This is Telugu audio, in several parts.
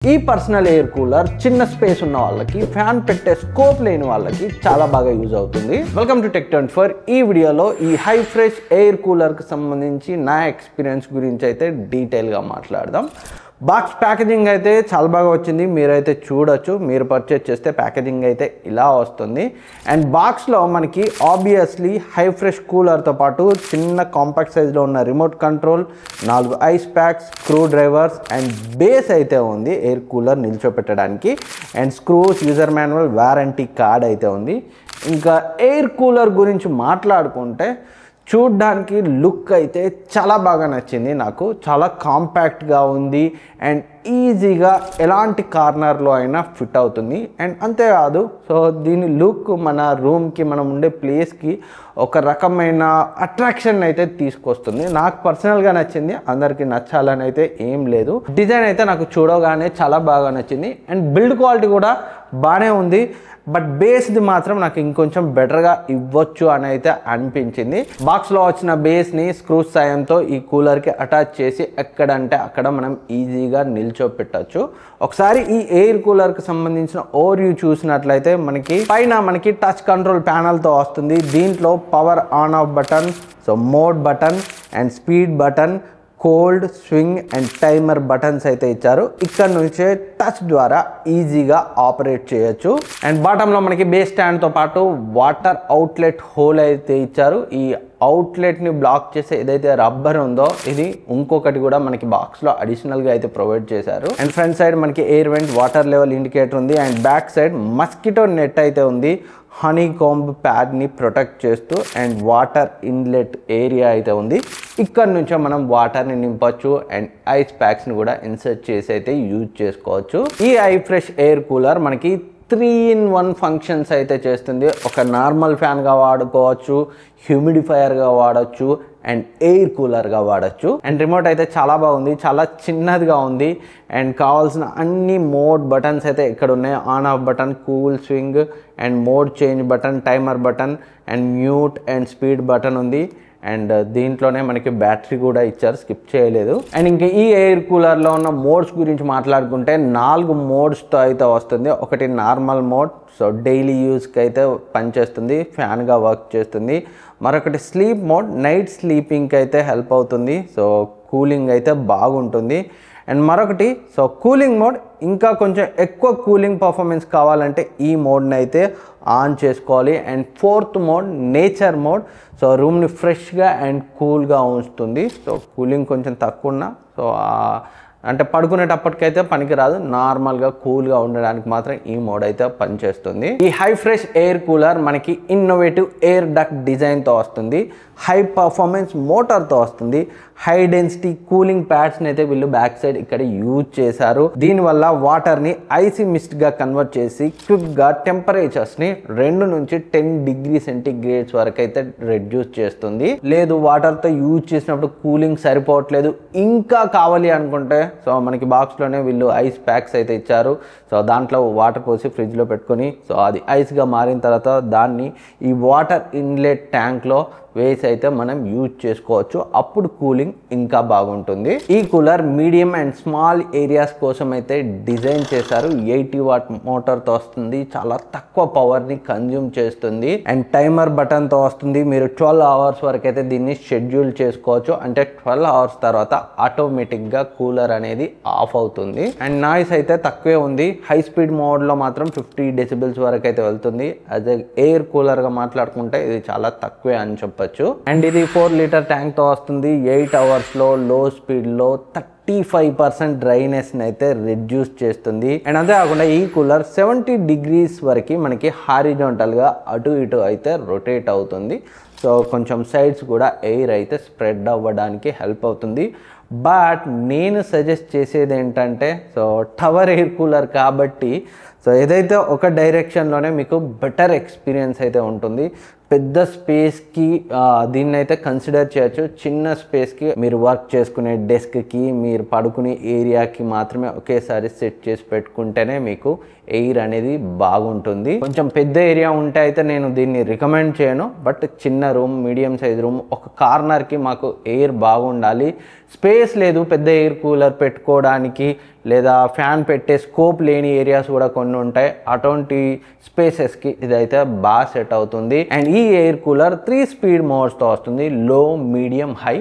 ఈ పర్సనల్ ఎయిర్ కూలర్ చిన్న స్పేస్ ఉన్న వాళ్ళకి ఫ్యాన్ పెట్టే స్కోప్ లేని వాళ్ళకి చాలా బాగా యూజ్ అవుతుంది. Welcome to Tech24. ఈ వీడియోలో ఈ హై ఫ్రెష్ ఎయిర్ కూలర్ కి సంబంధించి నా ఎక్స్పీరియన్స్ గురించి అయితే డీటెయిల్ గా మాట్లాడదాం. బాక్స్ ప్యాకేజింగ్ అయితే చాలా బాగా వచ్చింది. మీరైతే చూడొచ్చు, మీరు పర్చేస్ చేస్తే ప్యాకేజింగ్ అయితే ఇలా వస్తుంది. అండ్ బాక్స్లో మనకి ఆబ్వియస్లీ హై ఫ్రెష్ కూలర్తో పాటు చిన్న కాంపాక్ట్ సైజ్లో ఉన్న remote control, 4 ice packs, screwdrivers and base అయితే ఉంది ఎయిర్ కూలర్ నిల్చోపెట్టడానికి. And screws, user manual, warranty card అయితే ఉంది. ఇంకా ఎయిర్ కూలర్ గురించి మాట్లాడుకుంటే చూడ్డానికి లుక్ అయితే చాలా బాగా నచ్చింది నాకు. చాలా కాంపాక్ట్గా ఉంది అండ్ ఈజీగా ఎలాంటి కార్నర్లో అయినా ఫిట్ అవుతుంది. అండ్ అంతేకాదు, సో దీని లుక్ మన రూమ్కి, మనం ఉండే ప్లేస్కి ఒక రకమైన అట్రాక్షన్ అయితే తీసుకొస్తుంది. నాకు పర్సనల్గా నచ్చింది, అందరికీ నచ్చాలని అయితే ఏం లేదు. డిజైన్ అయితే నాకు చూడగానే చాలా బాగా నచ్చింది. అండ్ బిల్డ్ క్వాలిటీ కూడా బాగానే ఉంది. బట్ బేస్ది మాత్రం నాకు ఇంకొంచెం బెటర్గా ఇవ్వచ్చు అని అయితే అనిపించింది. బాక్స్లో వచ్చిన బేస్ని స్క్రూస్ సాయంతో ఈ కూలర్కి అటాచ్ చేసి ఎక్కడంటే అక్కడ మనం ఈజీగా నిల్చోపెట్టచ్చు. ఒకసారి ఈ ఎయిర్ కూలర్కి సంబంధించిన ఓవర్వ్యూ చూసినట్లయితే మనకి టచ్ కంట్రోల్ ప్యానల్తో వస్తుంది. దీంట్లో power on off button, so mode button and speed button, cold, swing and timer buttons అయితే ఇచ్చారు. ఇక్కడ నుంచే టచ్ ద్వారా ఈజీగా ఆపరేట్ చేయొచ్చు. అండ్ బాటంలో మనకి బేస్ స్టాండ్తో పాటు వాటర్ అవుట్లెట్ హోల్ అయితే ఇచ్చారు. ఈ అవుట్లెట్ని బ్లాక్ చేసే ఏదైతే రబ్బర్ ఉందో ఇది ఇంకొకటి కూడా మనకి బాక్స్లో అడిషనల్గా అయితే ప్రొవైడ్ చేశారు. అండ్ ఫ్రంట్ సైడ్ మనకి air vent, water level indicator ఉంది. And back side mosquito net అయితే ఉంది, హనీ కాంబ్ ప్యాడ్ని ప్రొటెక్ట్ చేస్తూ. అండ్ వాటర్ ఇన్లెట్ ఏరియా అయితే ఉంది. ఇక్కడ నుంచే మనం వాటర్ని నింపచ్చు అండ్ ఐస్ ప్యాక్స్ని కూడా ఇన్సర్ట్ చేసి అయితే యూజ్ చేసుకోవచ్చు. ఈ ఐ ఫ్రెష్ ఎయిర్ కూలర్ మనకి 3-in-1 ఫంక్షన్స్ అయితే చేస్తుంది. ఒక నార్మల్ ఫ్యాన్గా వాడుకోవచ్చు, హ్యూమిడిఫైయర్గా వాడచ్చు అండ్ ఎయిర్ కూలర్గా వాడచ్చు. అండ్ రిమోట్ అయితే చాలా బాగుంది, చాలా చిన్నదిగా ఉంది. అండ్ కావాల్సిన అన్ని మోడ్ బటన్స్ అయితే ఇక్కడ ఉన్నాయి. On off button, cool, swing and mode change button, timer button and mute and speed button ఉంది. అండ్ దీంట్లోనే మనకి బ్యాటరీ కూడా ఇచ్చారు, స్కిప్ చేయలేదు. అండ్ ఇంకా ఈ ఎయిర్ కూలర్లో ఉన్న మోడ్స్ గురించి మాట్లాడుకుంటే 4 మోడ్స్తో అయితే వస్తుంది. ఒకటి నార్మల్ మోడ్, సో డైలీ యూస్కి అయితే పనిచేస్తుంది, ఫ్యాన్గా వర్క్ చేస్తుంది. మరొకటి స్లీప్ మోడ్, నైట్ స్లీపింగ్కి అయితే హెల్ప్ అవుతుంది, సో కూలింగ్ అయితే బాగుంటుంది. అండ్ మరొకటి సో కూలింగ్ మోడ్, ఇంకా కొంచెం ఎక్కువ కూలింగ్ పర్ఫార్మెన్స్ కావాలంటే ఈ మోడ్ని అయితే ఆన్ చేసుకోవాలి. And 4th mode nature mode, so రూమ్ని ఫ్రెష్గా అండ్ కూల్గా ఉంచుతుంది. సో కూలింగ్ కొంచెం తక్కువ ఉన్నా సో అంటే పడుకునేటప్పటికైతే పనికిరాదు, నార్మల్గా కూల్గా ఉండడానికి మాత్రం ఈ మోడ్ అయితే పనిచేస్తుంది. ఈ హై ఫ్రెష్ ఎయిర్ కూలర్ మనకి ఇన్నోవేటివ్ ఎయిర్ డక్ట్ డిజైన్తో వస్తుంది, హై పర్ఫార్మెన్స్ మోటార్తో వస్తుంది. హై డెన్సిటీ కూలింగ్ ప్యాడ్స్ని అయితే వీళ్ళు బ్యాక్ సైడ్ ఇక్కడ యూజ్ చేశారు. దీనివల్ల వాటర్ని ఐసీ మిస్ట్గా కన్వర్ట్ చేసి క్విక్గా టెంపరేచర్స్ని 2 నుంచి 10 డిగ్రీ సెంటీగ్రేడ్స్ వరకు అయితే రెడ్యూస్ చేస్తుంది. లేదు వాటర్తో యూజ్ చేసినప్పుడు కూలింగ్ సరిపోవట్లేదు, ఇంకా కావాలి అనుకుంటే సో మనకి బాక్స్లోనే వీళ్ళు ఐస్ ప్యాక్స్ అయితే ఇచ్చారు. సో దాంట్లో వాటర్ పోసి ఫ్రిడ్జ్లో పెట్టుకొని సో అది ఐస్గా మారిన తర్వాత దాన్ని ఈ వాటర్ ఇన్లెట్ ట్యాంక్లో వేసి అయితే మనం యూజ్ చేసుకోవచ్చు. అప్పుడు కూలింగ్ ఇంకా బాగుంటుంది. ఈ cooler medium and small areas కోసం అయితే డిజైన్ చేశారు. 80 వాట్ మోటార్తో వస్తుంది, చాలా తక్కువ పవర్ని కన్జ్యూమ్ చేస్తుంది. అండ్ టైమర్ బటన్తో వస్తుంది. మీరు 12 అవర్స్ వరకు అయితే దీన్ని షెడ్యూల్ చేసుకోవచ్చు. అంటే 12 అవర్స్ తర్వాత ఆటోమేటిక్గా కూలర్ అనేది ఆఫ్ అవుతుంది. అండ్ నాయిస్ అయితే తక్కువే ఉంది. హై స్పీడ్ మోడ్లో మాత్రం 50 డెసిబెల్స్ వరకు అయితే వెళ్తుంది. యాజ్ ఎయిర్ కూలర్గా మాట్లాడుకుంటే ఇది చాలా తక్కువే అని చెప్పచ్చు. అండ్ ఇది 4 లీటర్ ట్యాంక్తో వస్తుంది. 8 అవర్స్లో లో స్పీడ్లో 35% డ్రైనెస్ని అయితే రెడ్యూస్ చేస్తుంది. అండ్ అంతేకాకుండా ఈ కూలర్ 70 డిగ్రీస్ వరకు మనకి హారిజాంటల్గా అటు ఇటు అయితే రొటేట్ అవుతుంది. సో కొంచెం సైడ్స్ కూడా ఎయిర్ అయితే స్ప్రెడ్ అవ్వడానికి హెల్ప్ అవుతుంది. బట్ నేను సజెస్ట్ చేసేది ఏంటంటే సో టవర్ ఎయిర్ కూలర్ కాబట్టి సో ఏదైతే ఒక డైరెక్షన్లోనే మీకు బెటర్ ఎక్స్పీరియన్స్ అయితే ఉంటుంది. పెద్ద స్పేస్కి దీన్ని అయితే కన్సిడర్ చేయొచ్చు. చిన్న స్పేస్కి మీరు వర్క్ చేసుకునే డెస్క్కి, మీరు పడుకునే ఏరియాకి మాత్రమే ఒకేసారి సెట్ చేసి పెట్టుకుంటేనే మీకు ఎయిర్ అనేది బాగుంటుంది. కొంచెం పెద్ద ఏరియా ఉంటే అయితే నేను దీన్ని రికమెండ్ చేయను. బట్ చిన్న రూమ్, మీడియం సైజ్ రూమ్, ఒక కార్నర్కి మాకు ఎయిర్ బాగుండాలి, స్పేస్ లేదు పెద్ద ఎయిర్ కూలర్ పెట్టుకోవడానికి లేదా ఫ్యాన్ పెట్టే స్కోప్ లేని ఏరియాస్ కూడా కొన్ని ఉంటాయి. అటువంటి స్పేసెస్కి ఇదైతే బాగా సెట్ అవుతుంది. అండ్ ఈ ఎయిర్ కూలర్ 3 స్పీడ్ మోడ్స్తో వస్తుంది, లో, మీడియం, హై.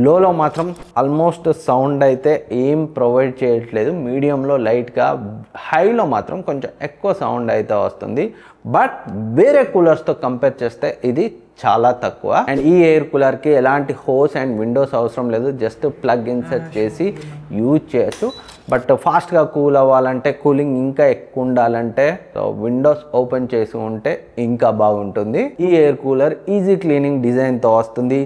లోలో మాత్రం ఆల్మోస్ట్ సౌండ్ అయితే ఏం ప్రొవైడ్ చేయట్లేదు, మీడియంలో లైట్గా, హైలో మాత్రం కొంచెం ఎక్కువ సౌండ్ అయితే వస్తుంది. బట్ వేరే కూలర్స్తో కంపేర్ చేస్తే ఇది చాలా తక్కువ. అండ్ ఈ ఎయిర్ కూలర్కి ఎలాంటి హోస్ అండ్ విండోస్ అవసరం లేదు, జస్ట్ ప్లగ్ ఇన్సర్ట్ చేసి యూజ్ చేయొచ్చు. బట్ ఫాస్ట్గా కూల్ అవ్వాలంటే, కూలింగ్ ఇంకా ఎక్కువ ఉండాలంటే విండోస్ ఓపెన్ చేసి ఉంటే ఇంకా బాగుంటుంది. ఈ ఎయిర్ కూలర్ ఈజీ క్లీనింగ్ డిజైన్తో వస్తుంది.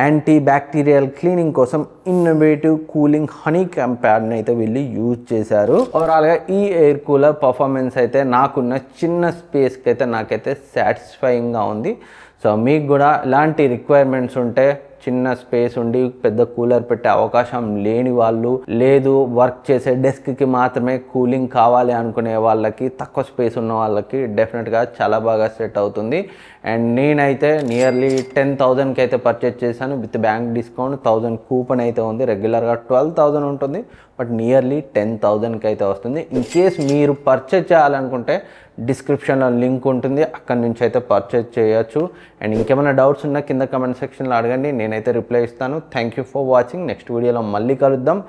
యాంటీ బ్యాక్టీరియల్ క్లీనింగ్ కోసం ఇన్నోవేటివ్ కూలింగ్ హనీ కంప్యాడ్ని అయితే వీళ్ళు యూజ్ చేశారు. ఓవరాల్గా ఈ ఎయిర్ కూలర్ పర్ఫార్మెన్స్ అయితే నాకున్న చిన్న స్పేస్కి అయితే నాకైతే సాటిస్ఫైయింగ్గా ఉంది. సో మీకు కూడా ఇలాంటి రిక్వైర్మెంట్స్ ఉంటే, చిన్న స్పేస్ ఉండి పెద్ద కూలర్ పెట్టే అవకాశం లేని వాళ్ళు, లేదు వర్క్ చేసే డెస్క్కి మాత్రమే కూలింగ్ కావాలి అనుకునే వాళ్ళకి, తక్కువ స్పేస్ ఉన్న వాళ్ళకి డెఫినెట్గా చాలా బాగా సెట్ అవుతుంది. అండ్ నేనైతే నియర్లీ 10,000కి అయితే పర్చేజ్ చేశాను విత్ బ్యాంక్ డిస్కౌంట్. 1000 కూపన్ అయితే ఉంది, రెగ్యులర్గా 12,000 ఉంటుంది, బట్ నియర్లీ 10,000కి అయితే వస్తుంది. ఇన్ కేస్ మీరు పర్చేజ్ చేయాలనుకుంటే డిస్క్రిప్షన్లో లింక్ ఉంటుంది, అక్కడి నుంచి అయితే పర్చేజ్ చేయొచ్చు. అండ్ ఇంకేమైనా డౌట్స్ ఉన్నా కింద కమెంట్ సెక్షన్లో అడగండి, నేనైతే రిప్లై ఇస్తాను. Thank you for watching. Next వీడియోలో మళ్ళీ కలుద్దాం.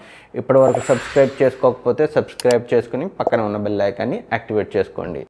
ఇప్పటివరకు సబ్స్క్రైబ్ చేసుకోకపోతే సబ్స్క్రైబ్ చేసుకుని పక్కన ఉన్న బెల్ ఐకాన్ని యాక్టివేట్ చేసుకోండి.